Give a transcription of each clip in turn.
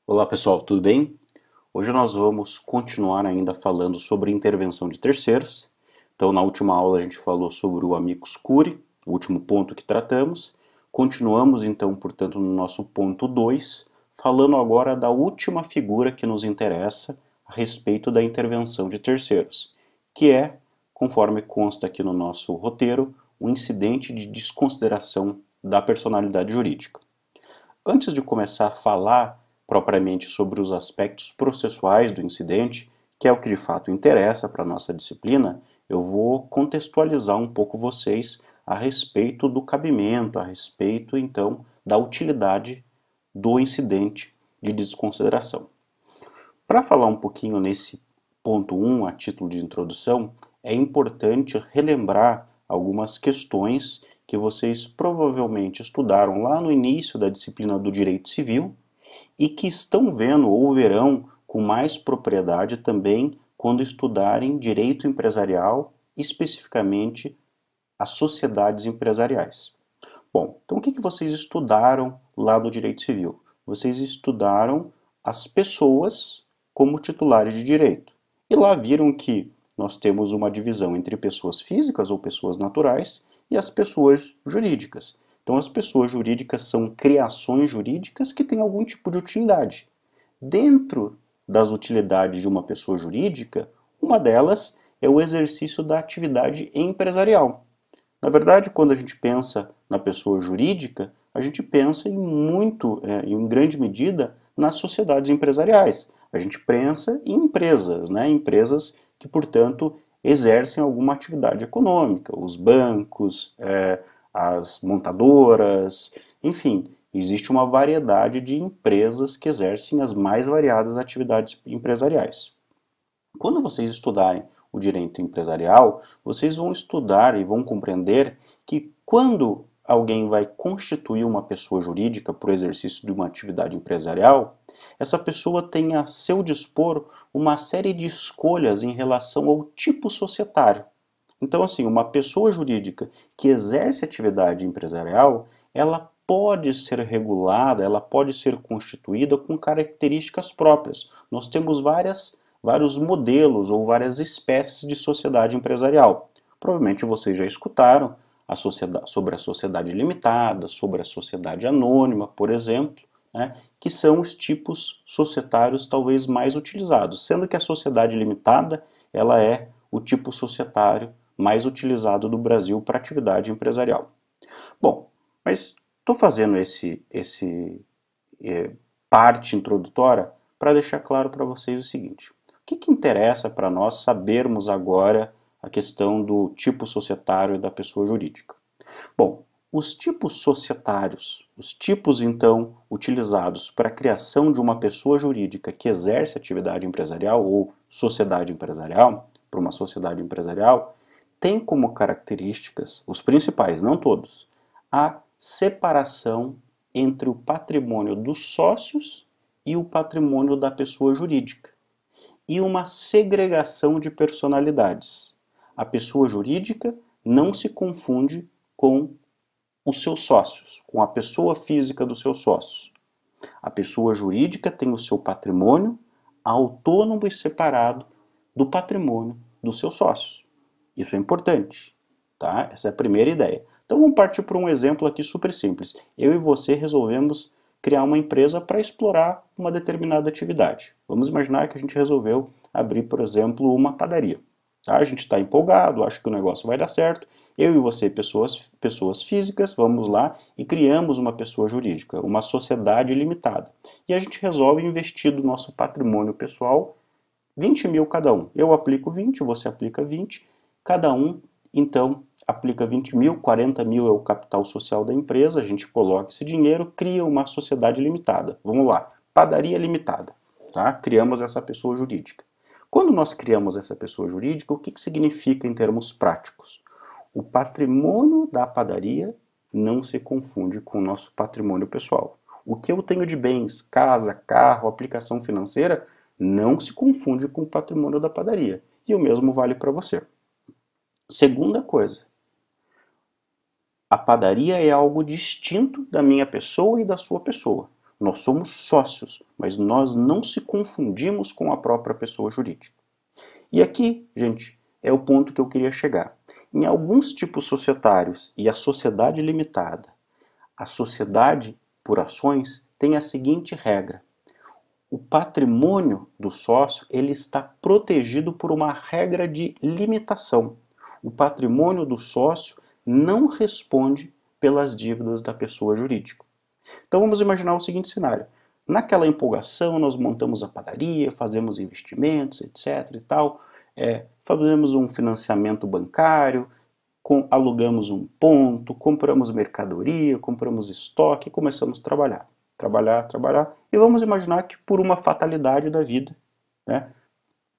Olá pessoal, tudo bem? Hoje nós vamos continuar ainda falando sobre intervenção de terceiros. Então, na última aula a gente falou sobre o amicus curiae, o último ponto que tratamos. Continuamos então, portanto, no nosso ponto 2, falando agora da última figura que nos interessa a respeito da intervenção de terceiros, que é, conforme consta aqui no nosso roteiro, um incidente de desconsideração da personalidade jurídica. Antes de começar a falar propriamente sobre os aspectos processuais do incidente, que é o que de fato interessa para a nossa disciplina, eu vou contextualizar um pouco vocês a respeito do cabimento, a respeito então da utilidade do incidente de desconsideração. Para falar um pouquinho nesse ponto 1, a título de introdução, é importante relembrar algumas questões que vocês provavelmente estudaram lá no início da disciplina do Direito Civil e que estão vendo ou verão com mais propriedade também quando estudarem Direito Empresarial, especificamente as sociedades empresariais. Bom, então o que vocês estudaram lá no Direito Civil? Vocês estudaram as pessoas como titulares de direito. E lá viram que nós temos uma divisão entre pessoas físicas ou pessoas naturais e as pessoas jurídicas. Então, as pessoas jurídicas são criações jurídicas que têm algum tipo de utilidade. Dentro das utilidades de uma pessoa jurídica, uma delas é o exercício da atividade empresarial. Na verdade, quando a gente pensa na pessoa jurídica, a gente pensa em grande medida, nas sociedades empresariais. A gente pensa em empresas, né? Empresas que, portanto, exercem alguma atividade econômica, os bancos, as montadoras, enfim, existe uma variedade de empresas que exercem as mais variadas atividades empresariais. Quando vocês estudarem o direito empresarial, vocês vão estudar e vão compreender que quando alguém vai constituir uma pessoa jurídica para o exercício de uma atividade empresarial, essa pessoa tem a seu dispor uma série de escolhas em relação ao tipo societário. Então, assim, uma pessoa jurídica que exerce atividade empresarial, ela pode ser regulada, ela pode ser constituída com características próprias. Nós temos vários modelos ou várias espécies de sociedade empresarial. Provavelmente vocês já escutaram sobre a sociedade limitada, sobre a sociedade anônima, por exemplo, né, que são os tipos societários talvez mais utilizados, sendo que a sociedade limitada ela é o tipo societário mais utilizado do Brasil para atividade empresarial. Bom, mas estou fazendo esse parte introdutória para deixar claro para vocês o seguinte: o que interessa para nós sabermos agora a questão do tipo societário e da pessoa jurídica? Bom, os tipos societários, os tipos então utilizados para a criação de uma pessoa jurídica que exerce atividade empresarial ou sociedade empresarial, para uma sociedade empresarial, tem como características, os principais, não todos, a separação entre o patrimônio dos sócios e o patrimônio da pessoa jurídica, e uma segregação de personalidades. A pessoa jurídica não se confunde com os seus sócios, com a pessoa física dos seus sócios. A pessoa jurídica tem o seu patrimônio autônomo e separado do patrimônio dos seus sócios. Isso é importante, tá? Essa é a primeira ideia. Então vamos partir por um exemplo aqui super simples. Eu e você resolvemos criar uma empresa para explorar uma determinada atividade. Vamos imaginar que a gente resolveu abrir, por exemplo, uma padaria. Tá? A gente está empolgado, acha que o negócio vai dar certo. Eu e você, pessoas físicas, vamos lá e criamos uma pessoa jurídica, uma sociedade limitada. E a gente resolve investir do nosso patrimônio pessoal 20 mil cada um. Eu aplico 20, você aplica 20, cada um, então, aplica 20 mil, 40 mil é o capital social da empresa, a gente coloca esse dinheiro, cria uma sociedade limitada. Vamos lá, padaria limitada, tá? Criamos essa pessoa jurídica. Quando nós criamos essa pessoa jurídica, o que significa em termos práticos? O patrimônio da padaria não se confunde com o nosso patrimônio pessoal. O que eu tenho de bens, casa, carro, aplicação financeira, não se confunde com o patrimônio da padaria. E o mesmo vale para você. Segunda coisa, a padaria é algo distinto da minha pessoa e da sua pessoa. Nós somos sócios, mas nós não se confundimos com a própria pessoa jurídica. E aqui, gente, é o ponto que eu queria chegar. Em alguns tipos societários e a sociedade limitada, a sociedade por ações tem a seguinte regra: o patrimônio do sócio ele está protegido por uma regra de limitação. O patrimônio do sócio não responde pelas dívidas da pessoa jurídica. Então vamos imaginar o seguinte cenário. Naquela empolgação, nós montamos a padaria, fazemos investimentos, etc. e tal, fazemos um financiamento bancário, alugamos um ponto, compramos mercadoria, compramos estoque e começamos a trabalhar. Trabalhar, e vamos imaginar que por uma fatalidade da vida, né,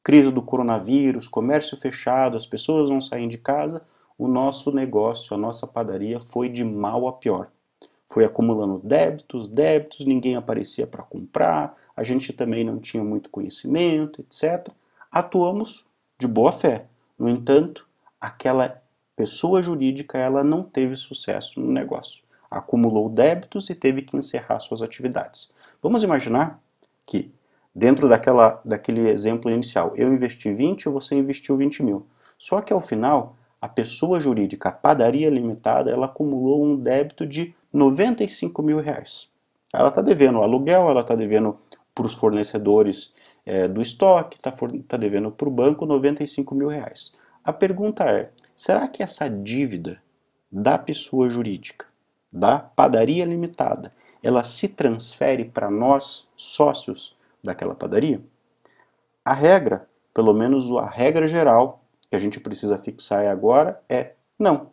crise do coronavírus, comércio fechado, as pessoas não saem de casa, o nosso negócio, a nossa padaria foi de mal a pior. Foi acumulando débitos, ninguém aparecia para comprar, a gente também não tinha muito conhecimento, etc. Atuamos de boa fé. No entanto, aquela pessoa jurídica ela não teve sucesso no negócio. Acumulou débitos e teve que encerrar suas atividades. Vamos imaginar que, dentro daquele exemplo inicial, eu investi 20 e você investiu 20 mil. Só que ao final, a pessoa jurídica, a padaria limitada, ela acumulou um débito de 95 mil reais. Ela está devendo o aluguel, ela está devendo para os fornecedores do estoque, está devendo para o banco 95 mil reais. A pergunta é, será que essa dívida da pessoa jurídica, da padaria limitada, ela se transfere para nós, sócios daquela padaria? A regra, pelo menos a regra geral, que a gente precisa fixar agora é não.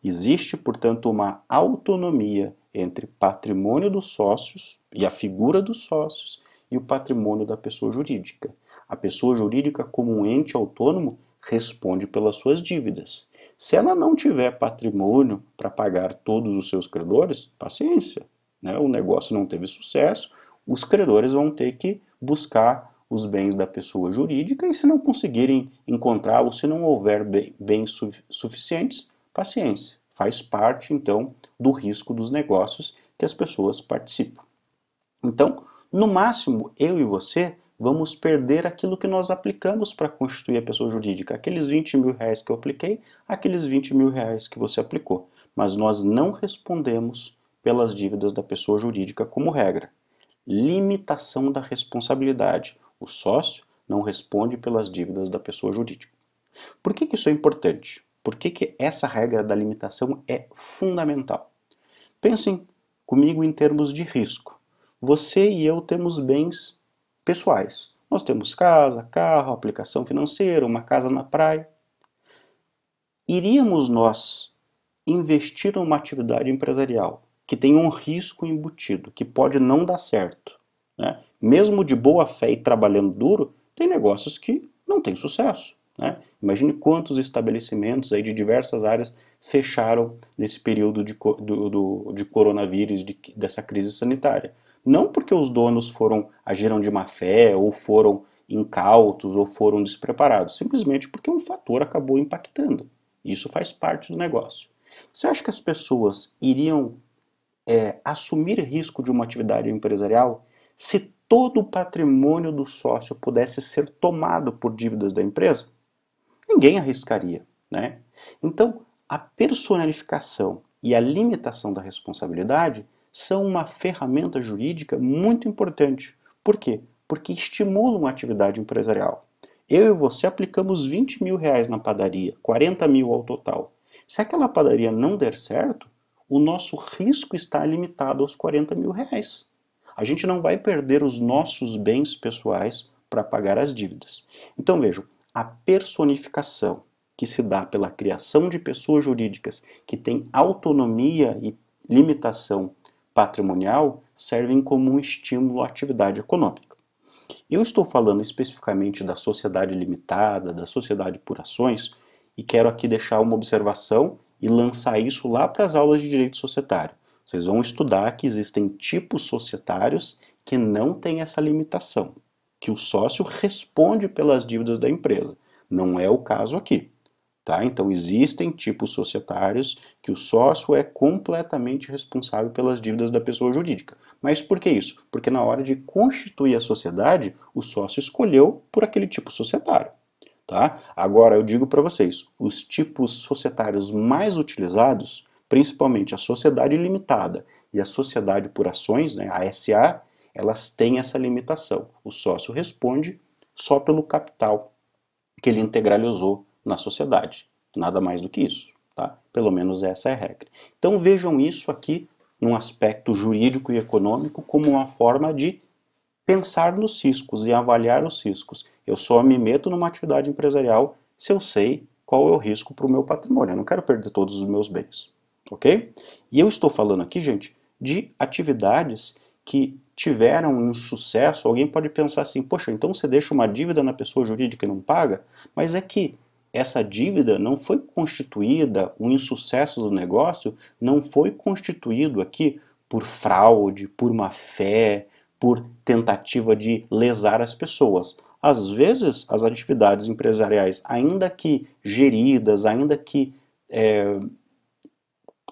Existe, portanto, uma autonomia entre patrimônio dos sócios e a figura dos sócios e o patrimônio da pessoa jurídica. A pessoa jurídica, como um ente autônomo, responde pelas suas dívidas. Se ela não tiver patrimônio para pagar todos os seus credores, paciência, né? O negócio não teve sucesso, os credores vão ter que buscar os bens da pessoa jurídica e se não conseguirem encontrar ou se não houver bens suficientes, paciência. Faz parte, então, do risco dos negócios que as pessoas participam. Então, no máximo, eu e você vamos perder aquilo que nós aplicamos para constituir a pessoa jurídica. Aqueles 20 mil reais que eu apliquei, aqueles 20 mil reais que você aplicou. Mas nós não respondemos pelas dívidas da pessoa jurídica como regra. Limitação da responsabilidade. O sócio não responde pelas dívidas da pessoa jurídica. Por que isso é importante? Por que essa regra da limitação é fundamental? Pensem comigo em termos de risco. Você e eu temos bens pessoais. Nós temos casa, carro, aplicação financeira, uma casa na praia. Iríamos nós investir numa atividade empresarial que tem um risco embutido, que pode não dar certo, né? Mesmo de boa fé e trabalhando duro, tem negócios que não têm sucesso, né? Imagine quantos estabelecimentos aí de diversas áreas fecharam nesse período de coronavírus, dessa crise sanitária. Não porque os donos agiram de má fé, ou foram incautos, ou foram despreparados, simplesmente porque um fator acabou impactando. Isso faz parte do negócio. Você acha que as pessoas iriam assumir risco de uma atividade empresarial se todo o patrimônio do sócio pudesse ser tomado por dívidas da empresa? Ninguém arriscaria, né? Então, a personalificação e a limitação da responsabilidade são uma ferramenta jurídica muito importante. Por quê? Porque estimulam a atividade empresarial. Eu e você aplicamos 20 mil reais na padaria, 40 mil ao total. Se aquela padaria não der certo, o nosso risco está limitado aos 40 mil reais. A gente não vai perder os nossos bens pessoais para pagar as dívidas. Então vejam, a personificação que se dá pela criação de pessoas jurídicas que têm autonomia e limitação patrimonial servem como um estímulo à atividade econômica. Eu estou falando especificamente da sociedade limitada, da sociedade por ações, e quero aqui deixar uma observação e lançar isso lá para as aulas de direito societário. Vocês vão estudar que existem tipos societários que não têm essa limitação, que o sócio responde pelas dívidas da empresa. Não é o caso aqui. Tá? Então existem tipos societários que o sócio é completamente responsável pelas dívidas da pessoa jurídica. Mas por que isso? Porque na hora de constituir a sociedade, o sócio escolheu por aquele tipo societário. Tá? Agora eu digo para vocês, os tipos societários mais utilizados, principalmente a sociedade limitada e a sociedade por ações, né, a SA, elas têm essa limitação. O sócio responde só pelo capital que ele integralizou na sociedade. Nada mais do que isso. Tá? Pelo menos essa é a regra. Então vejam isso aqui num aspecto jurídico e econômico como uma forma de pensar nos riscos e avaliar os riscos. Eu só me meto numa atividade empresarial se eu sei qual é o risco para o meu patrimônio. Eu não quero perder todos os meus bens. Ok? E eu estou falando aqui, gente, de atividades que tiveram um sucesso. Alguém pode pensar assim, poxa, então você deixa uma dívida na pessoa jurídica e não paga? Mas é que essa dívida não foi constituída, o insucesso do negócio não foi constituído aqui por fraude, por má fé, por tentativa de lesar as pessoas. Às vezes, as atividades empresariais, ainda que geridas, ainda que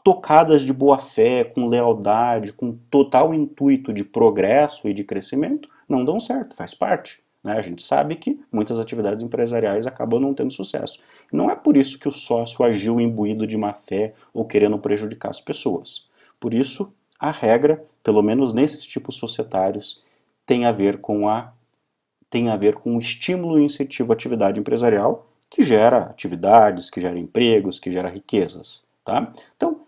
tocadas de boa fé, com lealdade, com total intuito de progresso e de crescimento, não dão certo, faz parte. Né? A gente sabe que muitas atividades empresariais acabam não tendo sucesso. Não é por isso que o sócio agiu imbuído de má fé ou querendo prejudicar as pessoas. Por isso, a regra, pelo menos nesses tipos societários, tem a ver com o estímulo e incentivo à atividade empresarial, que gera atividades, que gera empregos, que gera riquezas. Tá? Então,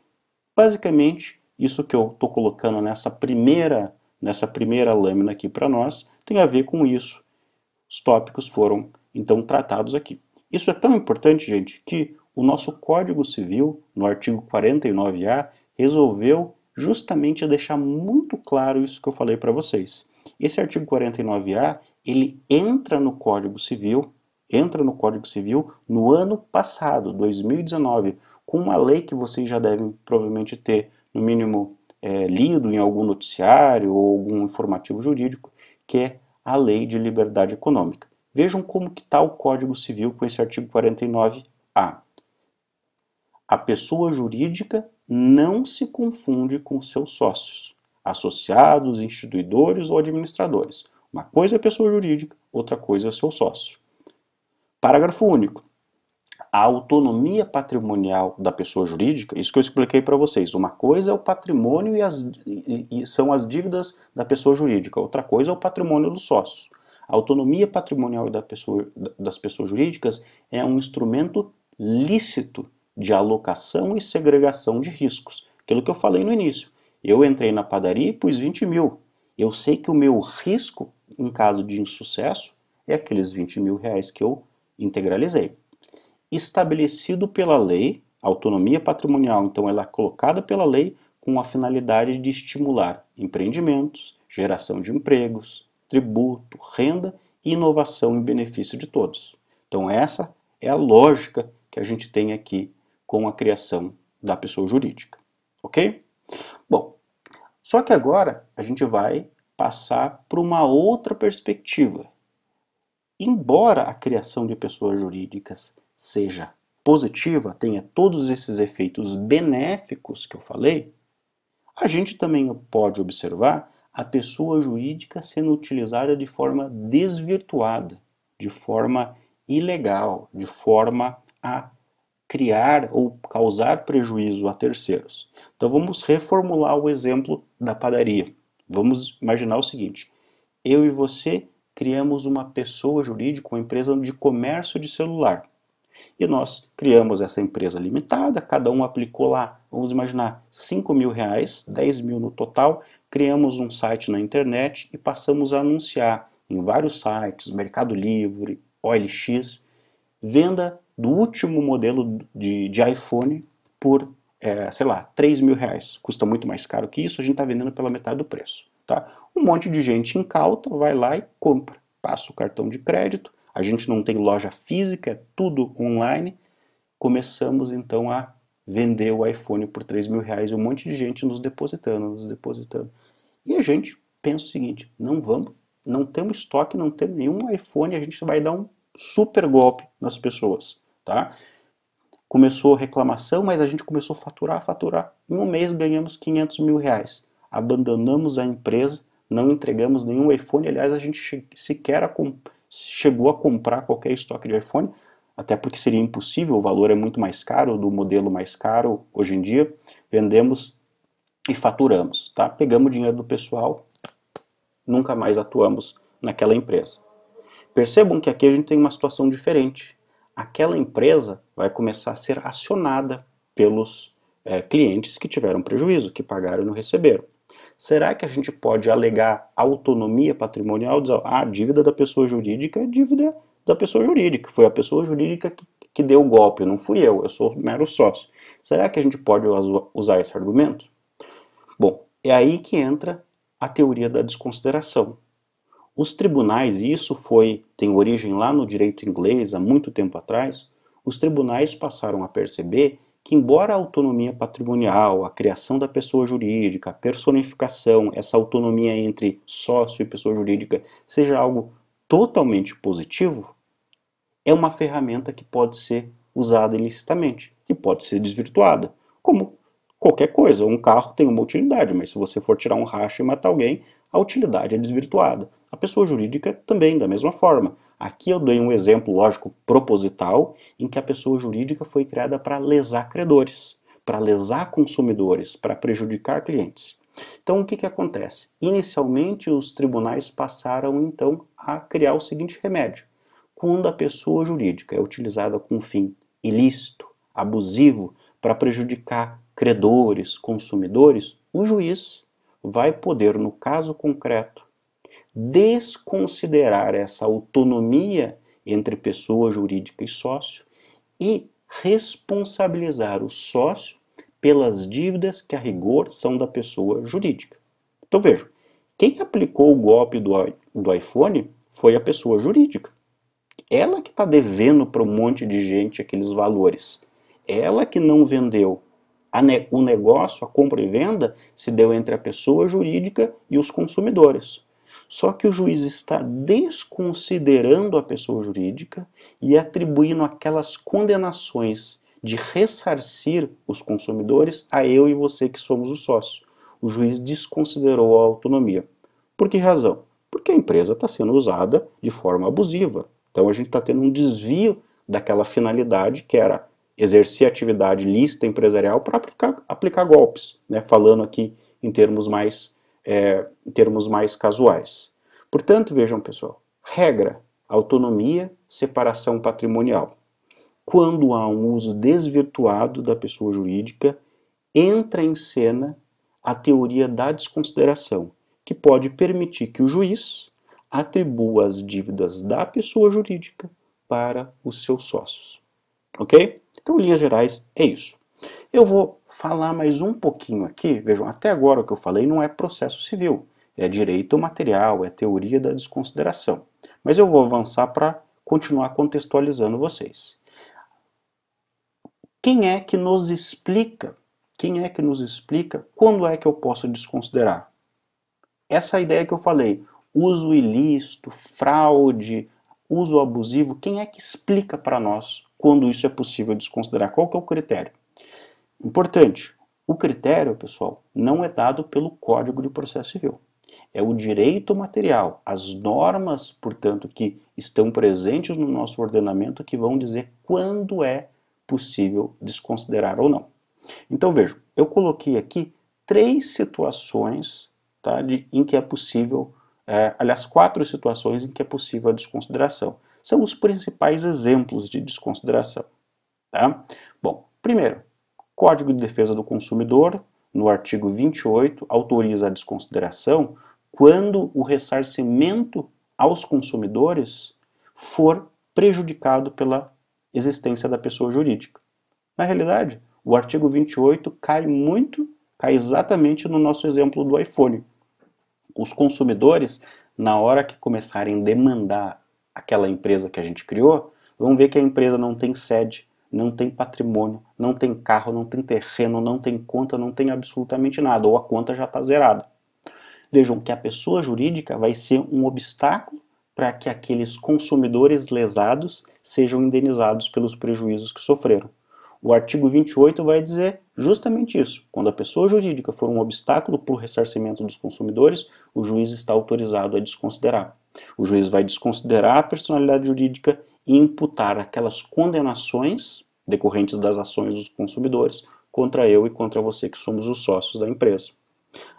basicamente, isso que eu estou colocando nessa primeira lâmina aqui para nós tem a ver com isso. Os tópicos foram, então, tratados aqui. Isso é tão importante, gente, que o nosso Código Civil, no artigo 49A, resolveu justamente deixar muito claro isso que eu falei para vocês. Esse artigo 49A, ele entra no Código Civil no ano passado, 2019, com uma lei que vocês já devem provavelmente ter, no mínimo, lido em algum noticiário ou algum informativo jurídico, que é a Lei de Liberdade Econômica. Vejam como que está o Código Civil com esse artigo 49A. A pessoa jurídica não se confunde com seus sócios, associados, instituidores ou administradores. Uma coisa é pessoa jurídica, outra coisa é seu sócio. Parágrafo único. A autonomia patrimonial da pessoa jurídica, isso que eu expliquei para vocês, uma coisa é o patrimônio e são as dívidas da pessoa jurídica, outra coisa é o patrimônio dos sócios. A autonomia patrimonial das pessoas jurídicas é um instrumento lícito de alocação e segregação de riscos. Aquilo que eu falei no início. Eu entrei na padaria e pus 20 mil. Eu sei que o meu risco, em caso de insucesso, é aqueles 20 mil reais que eu integralizei. Estabelecido pela lei, a autonomia patrimonial, então, ela é colocada pela lei com a finalidade de estimular empreendimentos, geração de empregos, tributo, renda e inovação em benefício de todos. Então, essa é a lógica que a gente tem aqui com a criação da pessoa jurídica. Ok? Bom, só que agora a gente vai passar para uma outra perspectiva. Embora a criação de pessoas jurídicas seja positiva, tenha todos esses efeitos benéficos que eu falei, a gente também pode observar a pessoa jurídica sendo utilizada de forma desvirtuada, de forma ilegal, de forma a criar ou causar prejuízo a terceiros. Então vamos reformular o exemplo da padaria. Vamos imaginar o seguinte: eu e você criamos uma pessoa jurídica, uma empresa de comércio de celular. E nós criamos essa empresa limitada, cada um aplicou lá, vamos imaginar, 5 mil reais, 10 mil no total, criamos um site na internet e passamos a anunciar em vários sites, Mercado Livre, OLX, venda do último modelo de iPhone por, sei lá, 3 mil reais. Custa muito mais caro que isso, a gente está vendendo pela metade do preço. Tá? Um monte de gente incauta vai lá e compra, passa o cartão de crédito. A gente não tem loja física, é tudo online. Começamos então a vender o iPhone por 3 mil reais e um monte de gente nos depositando. E a gente pensa o seguinte: não temos estoque, não temos nenhum iPhone, a gente vai dar um super golpe nas pessoas. Tá? começou reclamação, mas a gente começou a faturar. Em um mês ganhamos 500 mil reais. Abandonamos a empresa, não entregamos nenhum iPhone. Aliás, a gente sequer chegou a comprar qualquer estoque de iPhone, até porque seria impossível, o valor é muito mais caro, do modelo mais caro hoje em dia. Vendemos e faturamos, tá? Pegamos o dinheiro do pessoal, nunca mais atuamos naquela empresa. Percebam que aqui a gente tem uma situação diferente. Aquela empresa vai começar a ser acionada pelos clientes que tiveram prejuízo, que pagaram e não receberam. Será que a gente pode alegar autonomia patrimonial? Dizer, a dívida da pessoa jurídica é dívida da pessoa jurídica. Foi a pessoa jurídica que deu o golpe, não fui eu sou mero sócio. Será que a gente pode usar esse argumento? Bom, é aí que entra a teoria da desconsideração. Os tribunais, e isso tem origem lá no direito inglês há muito tempo atrás, os tribunais passaram a perceber que, embora a autonomia patrimonial, a criação da pessoa jurídica, a personificação, essa autonomia entre sócio e pessoa jurídica seja algo totalmente positivo, é uma ferramenta que pode ser usada ilicitamente, que pode ser desvirtuada, como qualquer coisa. Um carro tem uma utilidade, mas se você for tirar um racho e matar alguém, a utilidade é desvirtuada. A pessoa jurídica também, da mesma forma. Aqui eu dei um exemplo, lógico, proposital, em que a pessoa jurídica foi criada para lesar credores, para lesar consumidores, para prejudicar clientes. Então o que acontece? Inicialmente os tribunais passaram então a criar o seguinte remédio. Quando a pessoa jurídica é utilizada com fim ilícito, abusivo, para prejudicar credores, consumidores, o juiz vai poder, no caso concreto, desconsiderar essa autonomia entre pessoa jurídica e sócio e responsabilizar o sócio pelas dívidas que a rigor são da pessoa jurídica. Então vejam, quem aplicou o golpe do iPhone foi a pessoa jurídica. Ela que está devendo para um monte de gente aqueles valores. Ela que não vendeu. O negócio, a compra e venda, se deu entre a pessoa jurídica e os consumidores. Só que o juiz está desconsiderando a pessoa jurídica e atribuindo aquelas condenações de ressarcir os consumidores a eu e você que somos os sócios. O juiz desconsiderou a autonomia. Por que razão? Porque a empresa está sendo usada de forma abusiva. Então a gente está tendo um desvio daquela finalidade que era exercer atividade lícita empresarial para aplicar golpes, né? Falando aqui em termos mais casuais. Portanto, vejam pessoal, regra, autonomia, separação patrimonial. Quando há um uso desvirtuado da pessoa jurídica, entra em cena a teoria da desconsideração, que pode permitir que o juiz atribua as dívidas da pessoa jurídica para os seus sócios. Ok? Então, em linhas gerais, é isso. Eu vou falar mais um pouquinho aqui, vejam, até agora o que eu falei não é processo civil, é direito material, é teoria da desconsideração. Mas eu vou avançar para continuar contextualizando vocês. Quem é que nos explica quando é que eu posso desconsiderar? Essa ideia que eu falei, uso ilícito, fraude, uso abusivo, quem é que explica para nós quando isso é possível desconsiderar? Qual que é o critério? Importante, o critério, pessoal, não é dado pelo Código de Processo Civil. É o direito material, as normas, portanto, que estão presentes no nosso ordenamento que vão dizer quando é possível desconsiderar ou não. Então vejam, eu coloquei aqui 3 situações, tá, em que é possível, aliás, 4 situações em que é possível a desconsideração. São os principais exemplos de desconsideração. Tá? Bom, primeiro, Código de Defesa do Consumidor, no artigo 28, autoriza a desconsideração quando o ressarcimento aos consumidores for prejudicado pela existência da pessoa jurídica. Na realidade, o artigo 28 cai exatamente no nosso exemplo do iPhone. Os consumidores, na hora que começarem a demandar aquela empresa que a gente criou, vão ver que a empresa não tem sede, não tem patrimônio, não tem carro, não tem terreno, não tem conta, não tem absolutamente nada, ou a conta já está zerada. Vejam que a pessoa jurídica vai ser um obstáculo para que aqueles consumidores lesados sejam indenizados pelos prejuízos que sofreram. O artigo 28 vai dizer justamente isso. Quando a pessoa jurídica for um obstáculo para o ressarcimento dos consumidores, o juiz está autorizado a desconsiderar. O juiz vai desconsiderar a personalidade jurídica e imputar aquelas condenações decorrentes das ações dos consumidores contra eu e contra você que somos os sócios da empresa.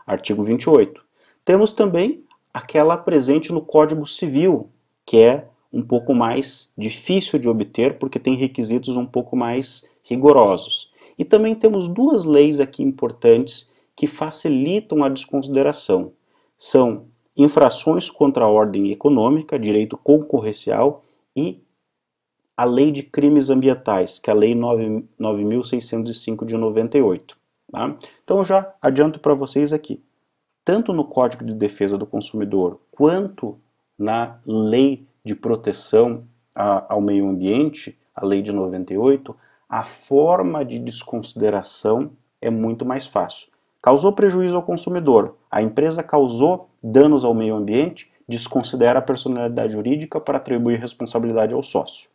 Artigo 28. Temos também aquela presente no Código Civil, que é um pouco mais difícil de obter porque tem requisitos um pouco mais rigorosos. E também temos duas leis aqui importantes que facilitam a desconsideração. São infrações contra a ordem econômica, direito concorrencial, e a Lei de Crimes Ambientais, que é a Lei 9.605 de 98. Tá? Então eu já adianto para vocês aqui, tanto no Código de Defesa do Consumidor quanto na Lei de Proteção ao Meio Ambiente, a Lei de 98, a forma de desconsideração é muito mais fácil. Causou prejuízo ao consumidor, a empresa causou danos ao meio ambiente, desconsidera a personalidade jurídica para atribuir responsabilidade ao sócio.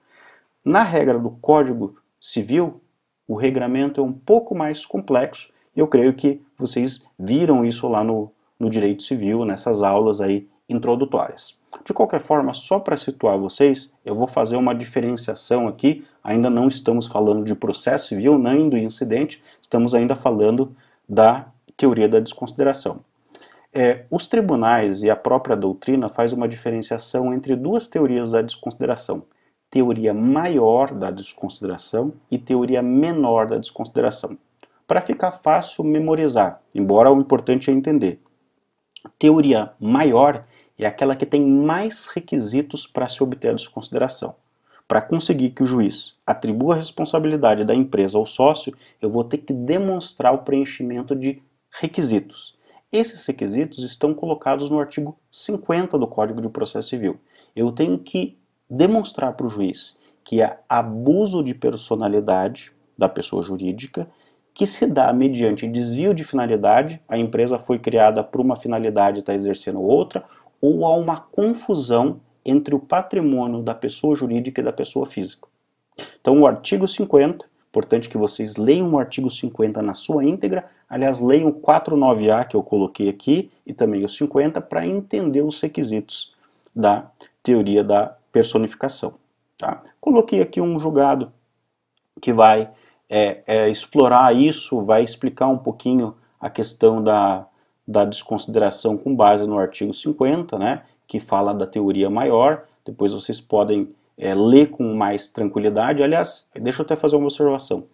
Na regra do Código Civil, o regramento é um pouco mais complexo e eu creio que vocês viram isso lá no Direito Civil, nessas aulas aí introdutórias. De qualquer forma, só para situar vocês, eu vou fazer uma diferenciação aqui, ainda não estamos falando de processo civil, nem do incidente, estamos ainda falando da teoria da desconsideração. Os tribunais e a própria doutrina faz uma diferenciação entre duas teorias da desconsideração. Teoria maior da desconsideração e teoria menor da desconsideração. Para ficar fácil memorizar, embora o importante é entender. Teoria maior é aquela que tem mais requisitos para se obter a desconsideração. Para conseguir que o juiz atribua a responsabilidade da empresa ao sócio, eu vou ter que demonstrar o preenchimento de requisitos. Esses requisitos estão colocados no artigo 50 do Código de Processo Civil. Eu tenho que demonstrar para o juiz que é abuso de personalidade da pessoa jurídica, que se dá mediante desvio de finalidade, a empresa foi criada por uma finalidade e está exercendo outra, ou há uma confusão entre o patrimônio da pessoa jurídica e da pessoa física. Então o artigo 50, importante que vocês leiam o artigo 50 na sua íntegra, aliás, leiam o 49A que eu coloquei aqui, e também o 50, para entender os requisitos da teoria da personificação. Tá? Coloquei aqui um julgado que vai explorar isso, vai explicar um pouquinho a questão da desconsideração com base no artigo 50, né, que fala da teoria maior. Depois vocês podem ler com mais tranquilidade. Aliás, deixa eu até fazer uma observação.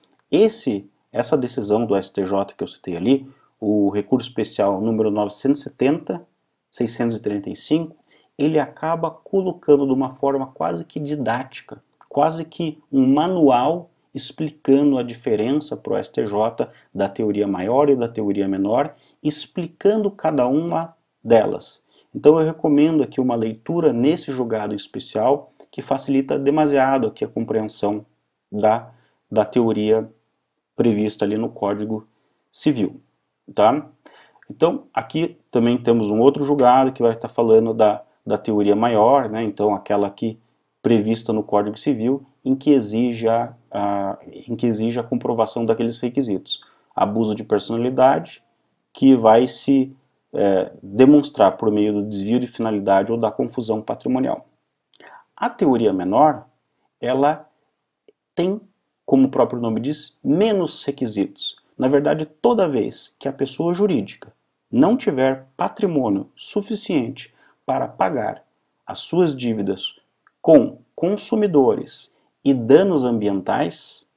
Essa decisão do STJ que eu citei ali, o recurso especial número 970-635, ele acaba colocando de uma forma quase que didática, quase que um manual explicando a diferença para o STJ da teoria maior e da teoria menor, explicando cada uma delas. Então eu recomendo aqui uma leitura nesse julgado especial que facilita demasiado aqui a compreensão da teoria prevista ali no Código Civil. Tá? Então aqui também temos um outro julgado que vai estar falando da teoria maior, né? Então aquela aqui prevista no Código Civil, em que exige a comprovação daqueles requisitos. Abuso de personalidade, que vai se demonstrar por meio do desvio de finalidade ou da confusão patrimonial. A teoria menor, ela tem, como o próprio nome diz, menos requisitos. Na verdade, toda vez que a pessoa jurídica não tiver patrimônio suficiente para pagar as suas dívidas com consumidores e danos ambientais,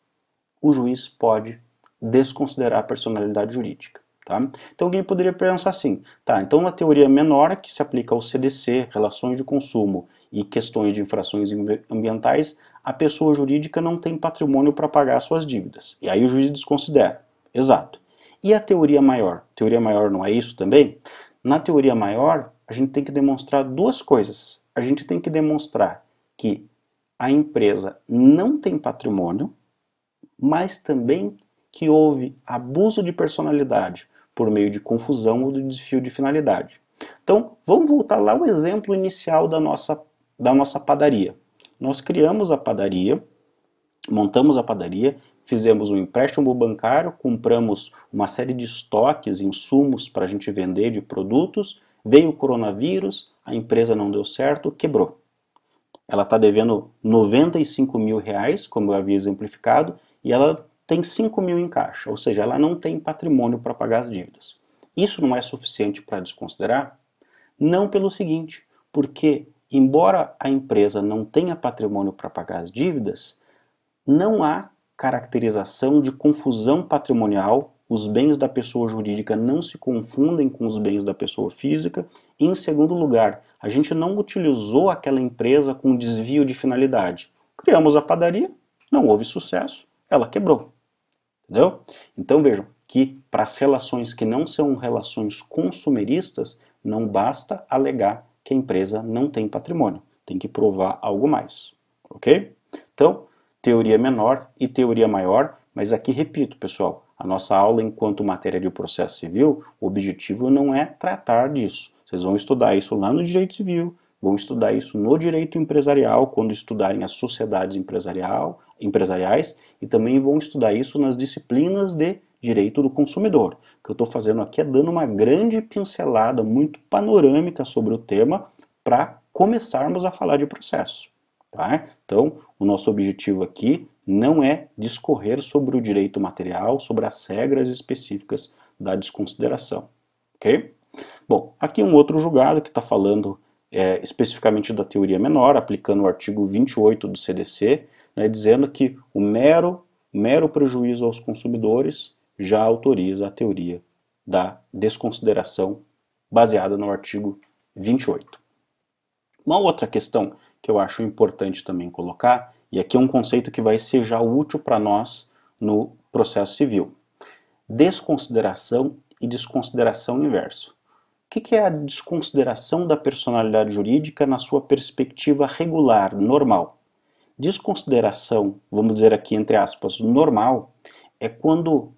o juiz pode desconsiderar a personalidade jurídica. Tá? Então alguém poderia pensar assim, tá, então na teoria menor, que se aplica ao CDC, relações de consumo e questões de infrações ambientais, a pessoa jurídica não tem patrimônio para pagar suas dívidas. E aí o juiz desconsidera. Exato. E a teoria maior? Teoria maior não é isso também? Na teoria maior, a gente tem que demonstrar duas coisas. A gente tem que demonstrar que a empresa não tem patrimônio, mas também que houve abuso de personalidade por meio de confusão ou de desvio de finalidade. Então, vamos voltar lá ao exemplo inicial da nossa padaria. Nós criamos a padaria, montamos a padaria, fizemos um empréstimo bancário, compramos uma série de estoques, insumos para a gente vender de produtos, veio o coronavírus, a empresa não deu certo, quebrou. Ela está devendo 95 mil reais, como eu havia exemplificado, e ela tem 5 mil em caixa, ou seja, ela não tem patrimônio para pagar as dívidas. Isso não é suficiente para desconsiderar? Não pelo seguinte, porque embora a empresa não tenha patrimônio para pagar as dívidas, não há caracterização de confusão patrimonial, os bens da pessoa jurídica não se confundem com os bens da pessoa física. E, em segundo lugar, a gente não utilizou aquela empresa com desvio de finalidade. Criamos a padaria, não houve sucesso, ela quebrou. Entendeu? Então vejam que para as relações que não são relações consumeristas, não basta alegar que a empresa não tem patrimônio, tem que provar algo mais, ok? Então, teoria menor e teoria maior, mas aqui repito, pessoal, a nossa aula enquanto matéria de processo civil, o objetivo não é tratar disso. Vocês vão estudar isso lá no direito civil, vão estudar isso no direito empresarial, quando estudarem as sociedades empresariais, e também vão estudar isso nas disciplinas de direito do consumidor. O que eu estou fazendo aqui é dando uma grande pincelada, muito panorâmica sobre o tema, para começarmos a falar de processo. Tá? Então, o nosso objetivo aqui não é discorrer sobre o direito material, sobre as regras específicas da desconsideração. Ok? Bom, aqui um outro julgado que está falando especificamente da teoria menor, aplicando o artigo 28 do CDC, né, dizendo que o mero prejuízo aos consumidores já autoriza a teoria da desconsideração baseada no artigo 28. Uma outra questão que eu acho importante também colocar, e aqui é um conceito que vai ser já útil para nós no processo civil. Desconsideração e desconsideração inverso. O que é a desconsideração da personalidade jurídica na sua perspectiva regular, normal? Desconsideração, vamos dizer aqui entre aspas, normal, é quando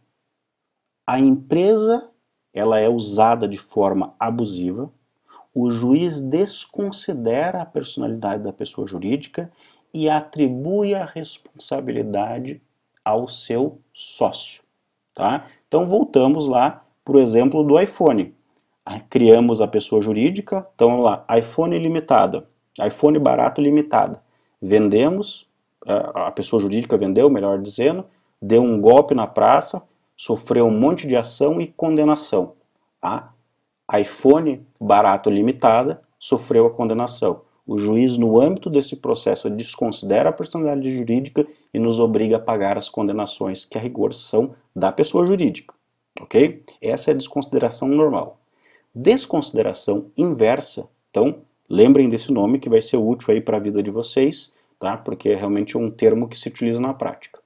a empresa ela é usada de forma abusiva, o juiz desconsidera a personalidade da pessoa jurídica e atribui a responsabilidade ao seu sócio. Tá? Então voltamos lá para o exemplo do iPhone. Criamos a pessoa jurídica, então vamos lá, iPhone limitada, iPhone barato limitada. Vendemos, a pessoa jurídica vendeu, melhor dizendo, deu um golpe na praça, sofreu um monte de ação e condenação. A iPhone barato limitada sofreu a condenação. O juiz, no âmbito desse processo, desconsidera a personalidade jurídica e nos obriga a pagar as condenações que, a rigor, são da pessoa jurídica. Ok? Essa é a desconsideração normal. Desconsideração inversa, então, lembrem desse nome que vai ser útil aí para a vida de vocês, tá? Porque é realmente um termo que se utiliza na prática.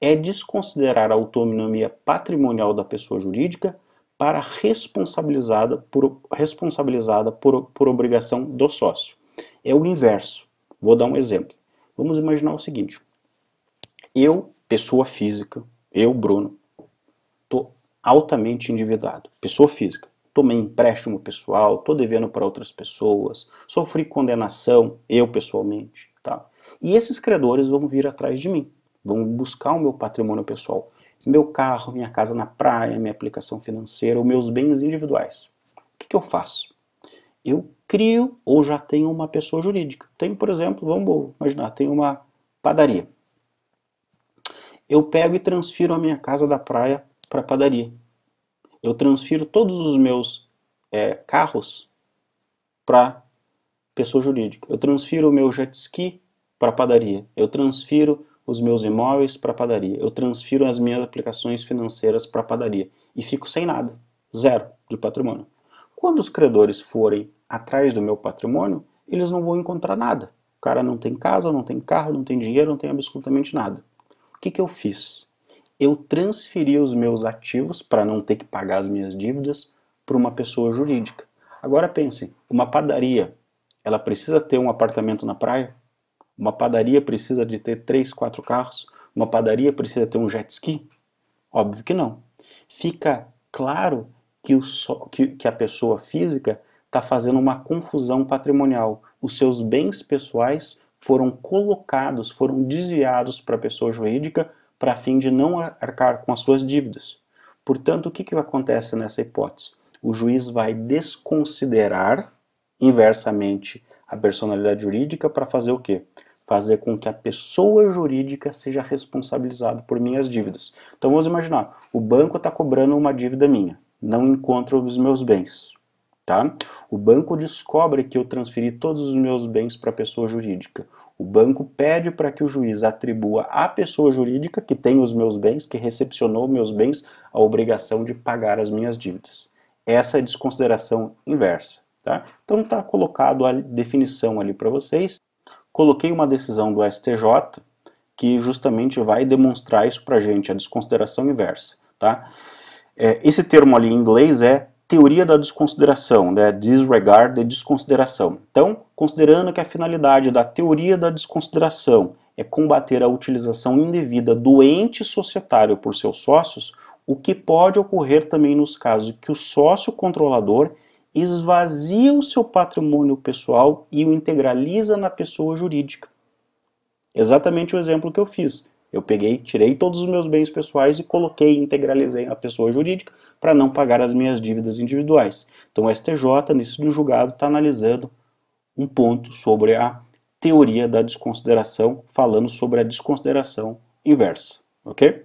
É desconsiderar a autonomia patrimonial da pessoa jurídica para responsabilizada por obrigação do sócio. É o inverso. Vou dar um exemplo. Vamos imaginar o seguinte. Eu, pessoa física, eu, Bruno, estou altamente endividado. Pessoa física. Tomei empréstimo pessoal, estou devendo para outras pessoas, sofri condenação, eu pessoalmente. Tá? E esses credores vão vir atrás de mim, vão buscar o meu patrimônio pessoal. Meu carro, minha casa na praia, minha aplicação financeira, os meus bens individuais. O que eu faço? Eu crio ou já tenho uma pessoa jurídica. Tenho, por exemplo, vamos imaginar, tenho uma padaria. Eu pego e transfiro a minha casa da praia para a padaria. Eu transfiro todos os meus carros para pessoa jurídica. Eu transfiro o meu jet ski para a padaria. Eu transfiro os meus imóveis para a padaria. Eu transfiro as minhas aplicações financeiras para a padaria. E fico sem nada. Zero de patrimônio. Quando os credores forem atrás do meu patrimônio, eles não vão encontrar nada. O cara não tem casa, não tem carro, não tem dinheiro, não tem absolutamente nada. O que eu fiz? Eu transferi os meus ativos para não ter que pagar as minhas dívidas para uma pessoa jurídica. Agora pensem, uma padaria, ela precisa ter um apartamento na praia? Uma padaria precisa de ter 3, 4 carros? Uma padaria precisa ter um jet ski? Óbvio que não. Fica claro que a pessoa física está fazendo uma confusão patrimonial. Os seus bens pessoais foram colocados, foram desviados para a pessoa jurídica para fim de não arcar com as suas dívidas. Portanto, o que acontece nessa hipótese? O juiz vai desconsiderar inversamente a personalidade jurídica para fazer o quê? Fazer com que a pessoa jurídica seja responsabilizada por minhas dívidas. Então vamos imaginar, o banco está cobrando uma dívida minha, não encontra os meus bens. Tá? O banco descobre que eu transferi todos os meus bens para a pessoa jurídica. O banco pede para que o juiz atribua à pessoa jurídica que tem os meus bens, que recepcionou meus bens, a obrigação de pagar as minhas dívidas. Essa é a desconsideração inversa. Tá? Então está colocado a definição ali para vocês. Coloquei uma decisão do STJ que justamente vai demonstrar isso para a gente, a desconsideração inversa. Tá? Esse termo ali em inglês é teoria da desconsideração, né? Disregard de desconsideração. Então, considerando que a finalidade da teoria da desconsideração é combater a utilização indevida do ente societário por seus sócios, o que pode ocorrer também nos casos que o sócio controlador esvazia o seu patrimônio pessoal e o integraliza na pessoa jurídica. Exatamente o exemplo que eu fiz. Eu peguei, tirei todos os meus bens pessoais e coloquei, integralizei na pessoa jurídica para não pagar as minhas dívidas individuais. Então o STJ, nesse julgado, está analisando um ponto sobre a teoria da desconsideração, falando sobre a desconsideração inversa, ok?